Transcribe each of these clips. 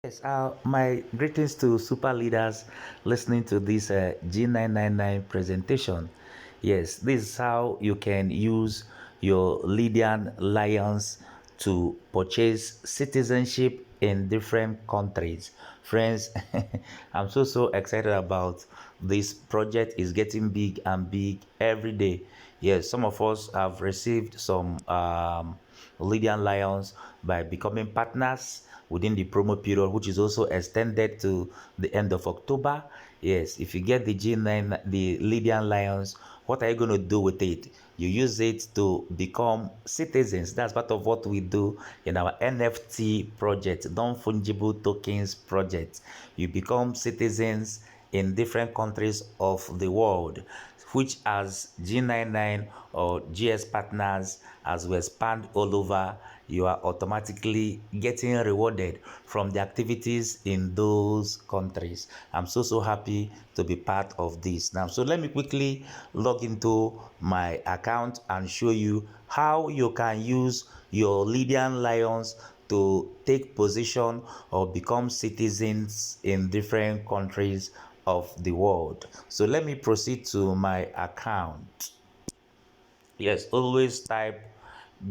Yes, my greetings to super leaders listening to this G999 presentation. Yes, this is how you can use your Lydian Lions to purchase citizenship in different countries. Friends, I'm so excited about this project. Is getting big and big every day. Yes, some of us have received some Lydian Lions by becoming partners within the promo period, which is also extended to the end of October. Yes, if you get the G9, the Lydian Lions, what are you going to do with it? You use it to become citizens. That's part of what we do in our NFT project, non-fungible tokens project. You become citizens in different countries of the world, which as G99 or Gspartners, as we expand all over, you are automatically getting rewarded from the activities in those countries. I'm so happy to be part of this now. So let me quickly log into my account and show you how you can use your Lydian Lions to take position or become citizens in different countries of the world. So let me proceed to my account. Yes, always type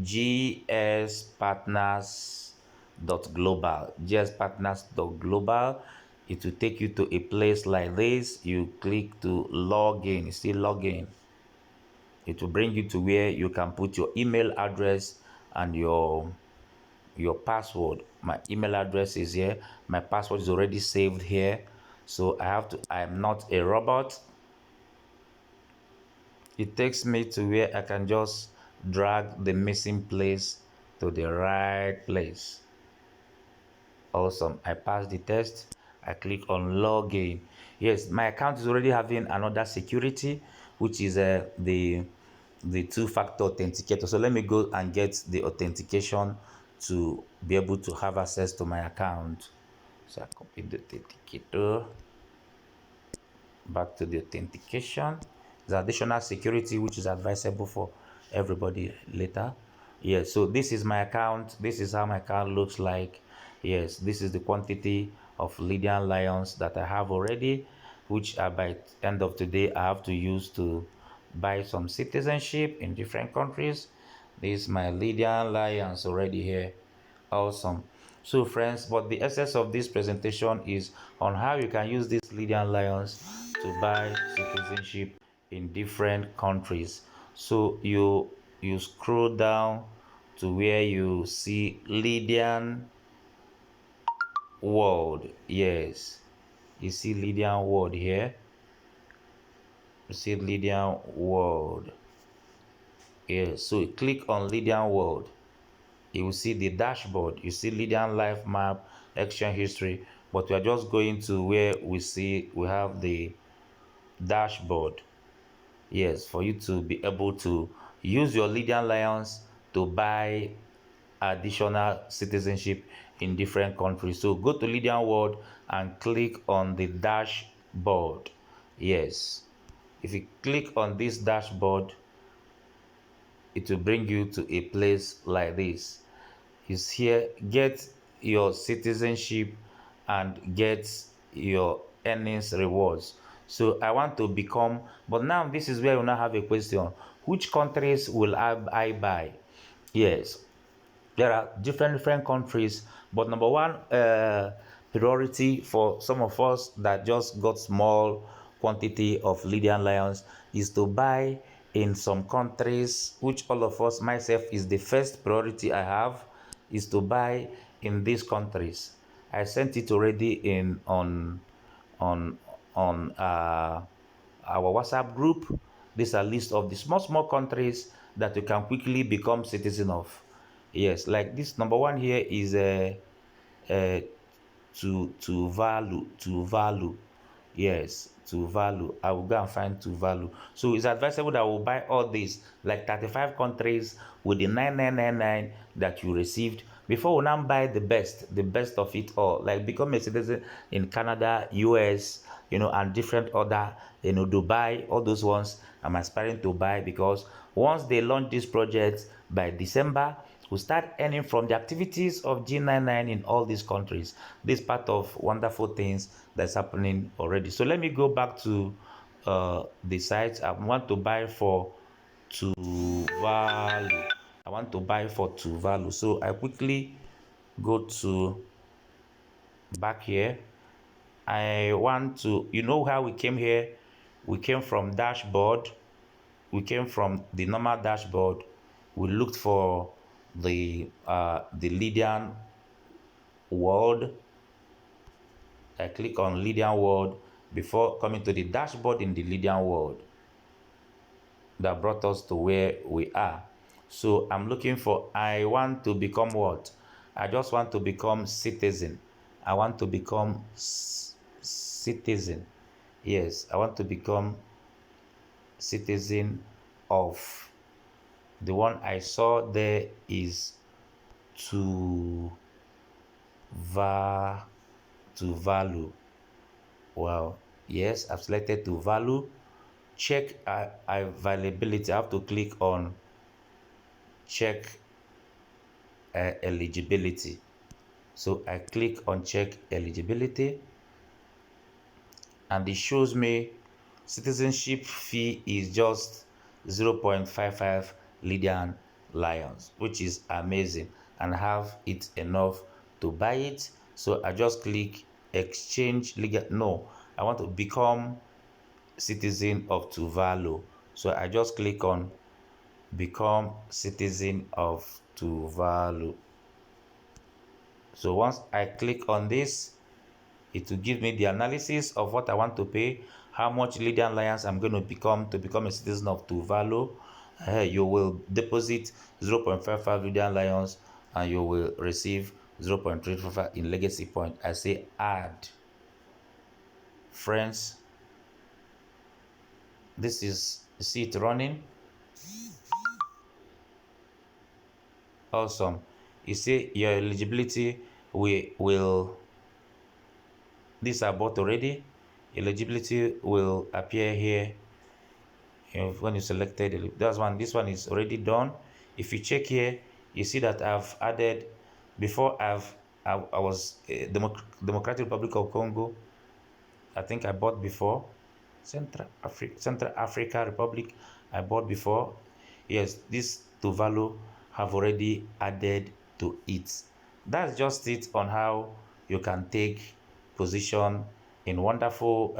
gspartners.global. It will take you to a place like this. You click to log in. You see log in. It will bring you to where you can put your email address and your password. My email address is here. My password is already saved here. So I am not a robot. It takes me to where I can just drag the missing place to the right place. Awesome. I passed the test. I click on login. Yes, my account is already having another security, which is the two-factor authenticator. So let me go and get the authentication to be able to have access to my account. So I copy the authenticator back to the authentication. The additional security which is advisable for everybody later. Yes, so this is my account. This is how my account looks like. Yes, this is the quantity of Lydian Lions that I have already, which by end of today I have to use to buy some citizenship in different countries. This is my Lydian Lions already here. Awesome. So friends, but the essence of this presentation is on how you can use these Lydian Lions to buy citizenship in different countries. So you scroll down to where you see Lydian world. Yes, you see Lydian world here. You see Lydian world. Yes, so click on Lydian world. You will see the dashboard. You see Lydian life map, exchange history, but we are just going to where we have the dashboard. Yes, for you to be able to use your Lydian Lions to buy additional citizenship in different countries. So go to Lydian World and click on the dashboard. Yes, if you click on this dashboard, it will bring you to a place like this. Is here, get your citizenship and get your earnings rewards. So I want to become, but now this is where you now have a question: which countries will I buy? Yes, there are different countries, but number one priority for some of us that just got small quantity of Lydian Lions is to buy in some countries, which all of us, myself, is the first priority I have, is to buy in these countries. I sent it already in on on our WhatsApp group. These are list of the small countries that you can quickly become citizen of. Yes, like this number one here is uh, to value. Yes, to value. I will go and find to value. So it's advisable that we'll buy all these, like 35 countries with the 9999 that you received before we now buy the best of it all, like become a citizen in Canada, US, and different other, Dubai, all those ones I'm aspiring to buy, because once they launch this project by December, we start earning from the activities of G99 in all these countries. This part of wonderful things that's happening already. So let me go back to the site. I want to buy for Tuvalu. I want to buy for Tuvalu. So I quickly go to back here. I want to, you know how we came here? We came from dashboard. We came from the normal dashboard. We looked for the Lydian world. I click on Lydian world before coming to the dashboard in the Lydian world. That brought us to where we are. So I'm looking for, I want to become what? I just want to become citizen. I want to become citizen. Yes, I want to become citizen of, the one I saw there is to value. Wow. Yes, I've selected to value. Check availability. I have to click on check eligibility. So I click on check eligibility, and it shows me citizenship fee is just 0.55 Lydian Lions, which is amazing, and have it enough to buy it. So I just click exchange legal. No, I want to become citizen of Tuvalu. So I just click on become citizen of Tuvalu. So once I click on this, it will give me the analysis of what I want to pay, how much Lydian Lions I'm going to become a citizen of Tuvalu. You will deposit 0.55 Lydian Lions and you will receive 0.35 in legacy point. I say add. Friends, this is, you see it running. Awesome. You see your eligibility will these are bought already. Eligibility will appear here. When you selected that's one, this one is already done. If you check here, you see that I've added before. I was Democratic Republic of Congo. I think I bought before. Central Africa Republic, I bought before. Yes, this Tuvalu have already added to it. That's just it on how you can take position in wonderful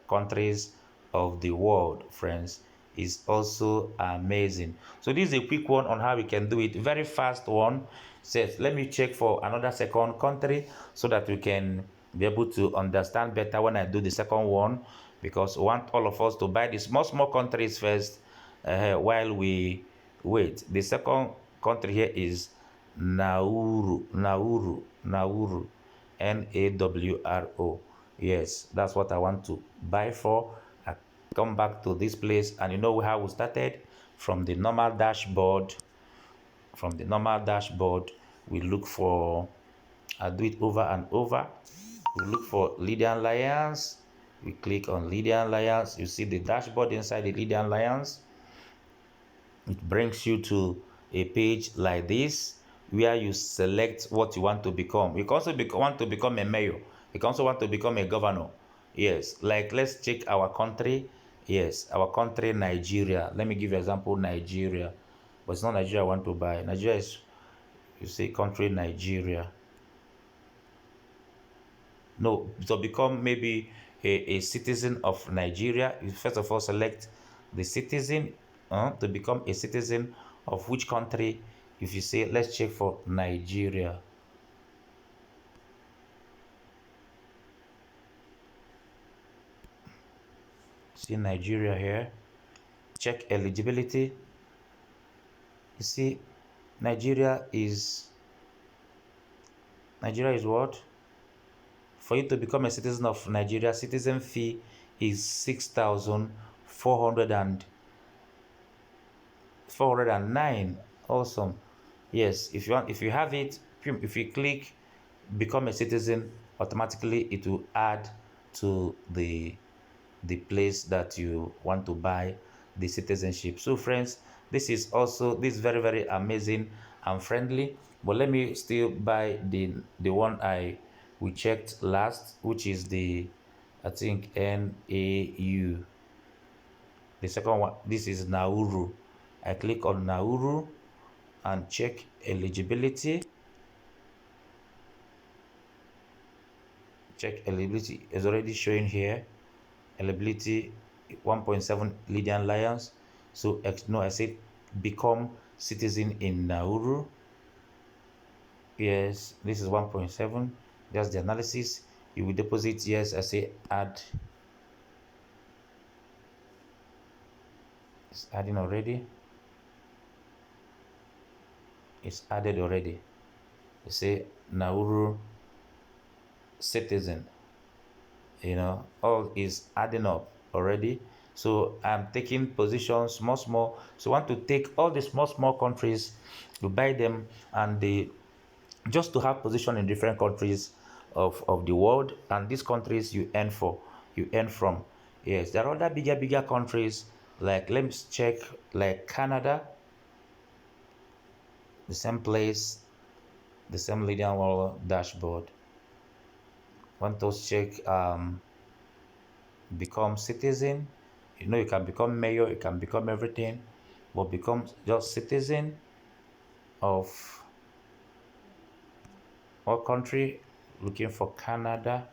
countries of the world, friends. Is also amazing. So this is a quick one on how we can do it. Very fast one. Says, let me check for another second country so that we can be able to understand better when I do the second one, because we want all of us to buy the small countries first while we wait. The second country here is Nauru, Nawro. Yes, that's what I want to buy for. I come back to this place, and you know how we started from the normal dashboard. From the normal dashboard, we look for, I do it over and over. We look for Lydian Lions. We click on Lydian Lions. You see the dashboard inside the Lydian Lions. It brings you to a page like this where you select what you want to become. You can also want to become a mayor. You can also want to become a governor. Yes, like let's check our country. Yes, our country, Nigeria. Let me give you an example, Nigeria. But it's not Nigeria I want to buy. Nigeria is, you say country, Nigeria. No, to become maybe a citizen of Nigeria, you first of all select the citizen. To become a citizen of which country? If you say, let's check for Nigeria. See Nigeria here. Check eligibility. You see, Nigeria is what? For you to become a citizen of Nigeria, citizen fee is 6,409. Awesome. Yes, if you have it, if you click become a citizen, automatically it will add to the place that you want to buy the citizenship. So friends, this is very amazing and friendly. But let me still buy the one we checked last, which is the, I think, NAU. The second one, this is Nauru. I click on Nauru and check eligibility. Check eligibility is already showing here. Eligibility 1.7 Lydian Lions. So no, I said become citizen in Nauru. Yes, this is 1.7. That's the analysis. You will deposit. Yes, I say add. It's adding already. It's added already. You say Nauru citizen. All is adding up already. So I'm taking positions small. So I want to take all the small countries, to buy them, and they just to have position in different countries of the world. And these countries you earn from. Yes, there are other bigger countries, like, let me check, like Canada, the same place, the same Lydian World dashboard. Want to check become citizen. You can become mayor, you can become everything, but become just citizen of what country? Looking for Canada.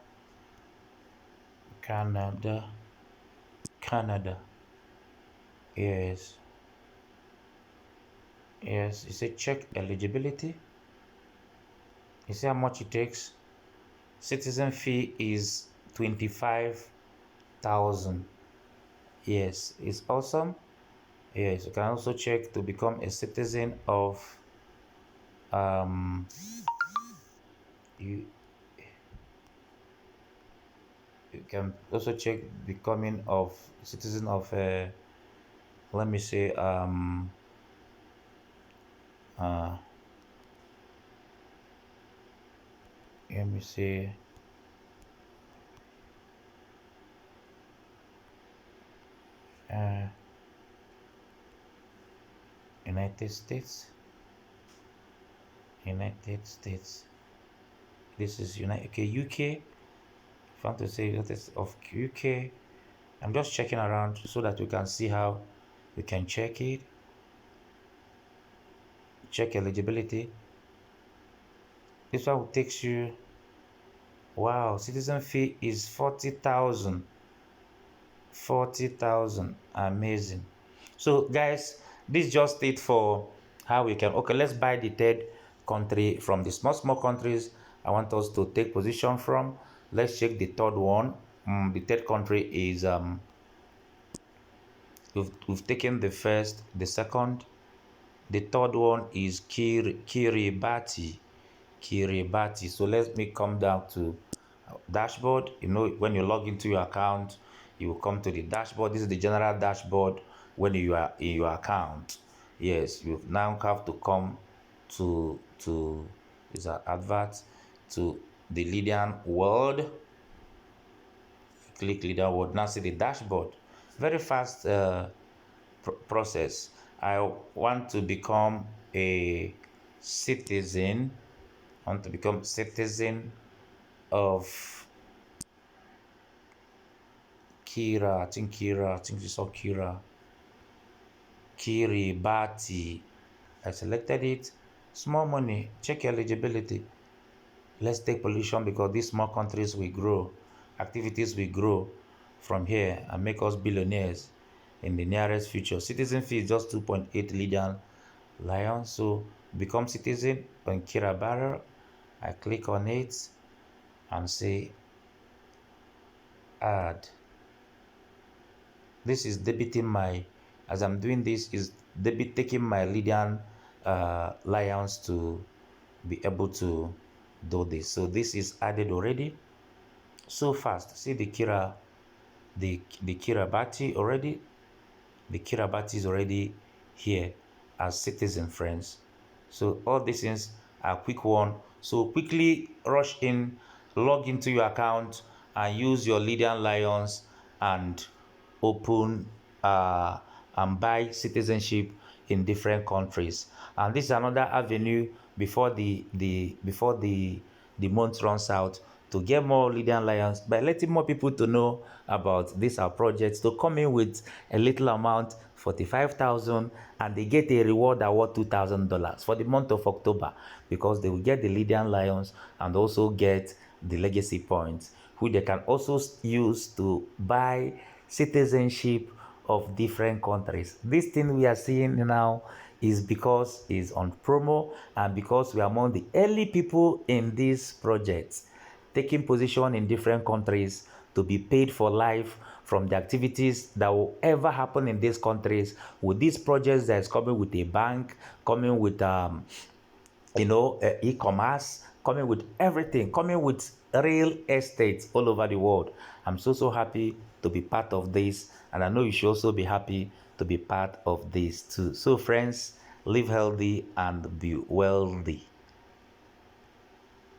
Yes, you say check eligibility. You see how much it takes. Citizen fee is 25,000. Yes, it's awesome. Yes, you can also check to become a citizen of you you can also check becoming of citizen of let me say uh let me say uh United States. This is United, okay, UK. If I want to say United of UK, I'm just checking around so that we can see how we can check it. Check eligibility. This one takes you, wow, citizen fee is 40,000. 40,000. Amazing. So guys, this just it for how we can, okay, let's buy the third country from the small countries I want us to take position from. Let's check the third one. The third country is we've taken the first, the second. The third one is Kiribati. So let me come down to dashboard. When you log into your account, you will come to the dashboard. This is the general dashboard when you are in your account. Yes, you now have to come to is an advert, to the Lydian world. Click Lydian world. Now see the dashboard. Very fast process. I want to become a citizen. I want to become citizen of Kira. I think you saw Kiribati. I selected it. Small money. Check eligibility. Let's take pollution, because these small countries will grow. Activities will grow from here and make us billionaires in the nearest future. Citizen fee is just 2.8 Lydian Lions. So become citizen on Kiribati. I click on it and say add. This is debiting my, as I'm doing this, is taking my Lydian Lions to be able to do this. So this is added already. So fast. See the Kiribati already. The Kiribati is already here as citizen, friends. So all these things are quick one. So quickly rush in, log into your account, and use your Lydian Lions and open and buy citizenship in different countries. And this is another avenue before the month runs out, to get more Lydian Lions by letting more people to know about these our projects, to come in with a little amount, 45,000, and they get a reward award $2,000 for the month of October, because they will get the Lydian Lions and also get the legacy points, which they can also use to buy citizenship of different countries. This thing we are seeing now is because it's on promo, and because we are among the early people in these projects, taking position in different countries to be paid for life from the activities that will ever happen in these countries, with these projects that is coming with a bank, coming with e-commerce, coming with everything, coming with real estate all over the world. I'm so happy to be part of this, and I know you should also be happy to be part of this too. So friends, live healthy and be wealthy.